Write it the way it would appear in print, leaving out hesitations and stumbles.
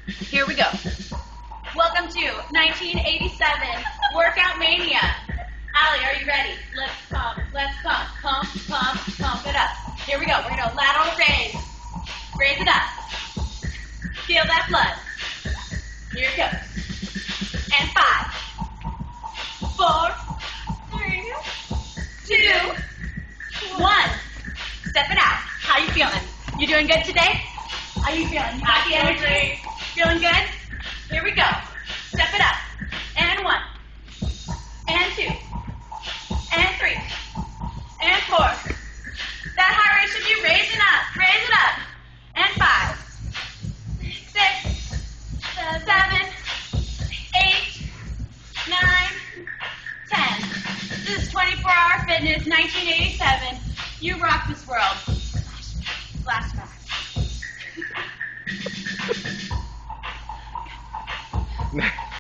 Here we go. Welcome to 1987 Workout Mania. Allie, are you ready? Let's pump it up. Here we go. We're gonna lateral raise. Raise it up. Feel that blood. Here it goes. And 5, 4, 3, 2, 1. Step it out. How you feeling? You doing good today? How you feeling? You got the energy? Feeling good? Here we go. Step it up. And 1. And 2. And 3. And 4. That heart rate should be raising up. Raise it up. And 5, 6, 7, 8, 9, 10. This is 24-hour fitness, 1987. You rock this world. Last match.